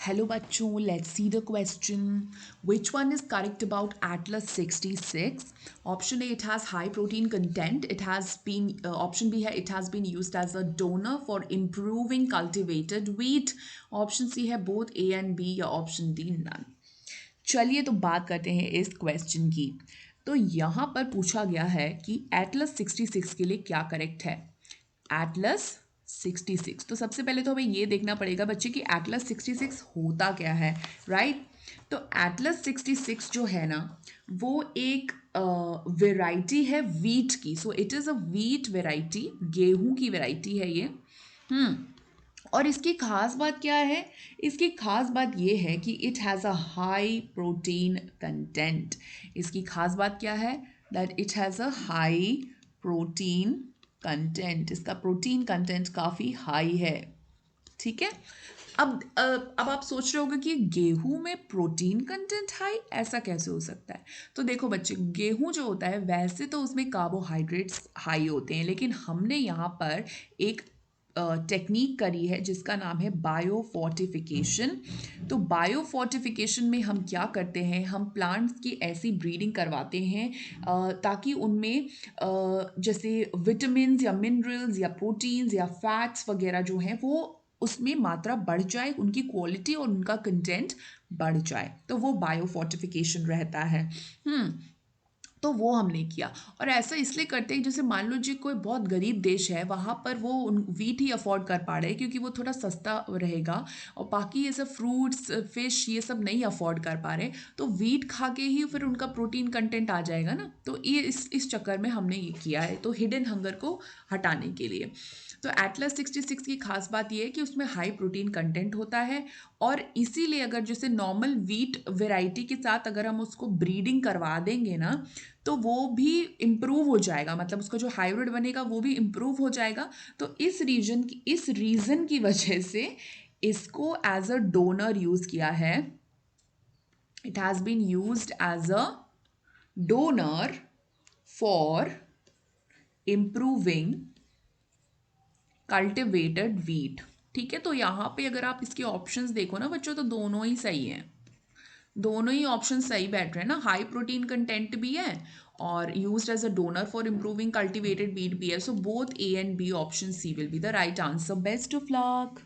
Hello bachcho, let's see the question. Which one is correct about Atlas 66? Option A, it has high protein content. It has been option B है it has been used as a donor for improving cultivated wheat. Option C है both A and B या option D none. चलिए तो बात करते हैं इस question की. तो यहाँ पर पूछा गया है कि एटलस 66 के लिए क्या करेक्ट है. एटलस 66. तो सबसे पहले तो हमें ये देखना पड़ेगा बच्चे कि एटलस 66 होता क्या है, राइट. तो एटलस 66 जो है ना वो एक वेराइटी है वीट की. So it is a wheat variety, गेहूं की वेराइटी है ये. और इसकी खास बात क्या है. इसकी खास बात ये है कि it has a high protein content. इसकी खास बात क्या है that it has a high protein content. इसका प्रोटीन कंटेंट काफ़ी हाई है. ठीक है. अब आप सोच रहे होगे कि गेहूं में प्रोटीन कंटेंट हाई ऐसा कैसे हो सकता है. तो देखो बच्चे, गेहूं जो होता है वैसे तो उसमें कार्बोहाइड्रेट्स हाई होते हैं, लेकिन हमने यहाँ पर एक टेक्निक करी है जिसका नाम है बायोफोर्टिफिकेशन. तो बायोफोर्टिफिकेशन में हम क्या करते हैं, हम प्लांट्स की ऐसी ब्रीडिंग करवाते हैं ताकि उनमें जैसे विटामिन या मिनरल्स या प्रोटीन्स या फैट्स वगैरह जो हैं वो उसमें मात्रा बढ़ जाए, उनकी क्वालिटी और उनका कंटेंट बढ़ जाए. तो वो बायोफोर्टिफिकेशन रहता है. तो वो हमने किया. और ऐसा इसलिए करते हैं जैसे मान लो जी कोई बहुत गरीब देश है, वहाँ पर वो वीट ही अफोर्ड कर पा रहे हैं क्योंकि वो थोड़ा सस्ता रहेगा, और बाकी ये सब फ्रूट्स फिश ये सब नहीं अफोर्ड कर पा रहे, तो वीट खा के ही फिर उनका प्रोटीन कंटेंट आ जाएगा ना. तो ये इस चक्कर में हमने ये किया है, तो हिडन हंगर को हटाने के लिए. तो एटलस 66 की खास बात ये है कि उसमें हाई प्रोटीन कंटेंट होता है, और इसीलिए अगर जैसे नॉर्मल वीट वेराइटी के साथ अगर हम उसको ब्रीडिंग करवा देंगे ना तो वो भी इम्प्रूव हो जाएगा, मतलब उसका जो हाइब्रिड बनेगा वो भी इम्प्रूव हो जाएगा. तो इस रीज़न की वजह से इसको एज अ डोनर यूज़ किया है. It has been used as a donor for improving cultivated wheat. ठीक है. तो यहाँ पे अगर आप इसके ऑप्शंस देखो ना बच्चों, तो दोनों ही सही हैं. दोनों ही ऑप्शन सही बैठ रहे हैं ना. हाई प्रोटीन कंटेंट भी है और used as a donor for improving cultivated wheat भी है. So both A and B option C will be the right answer. Best of luck.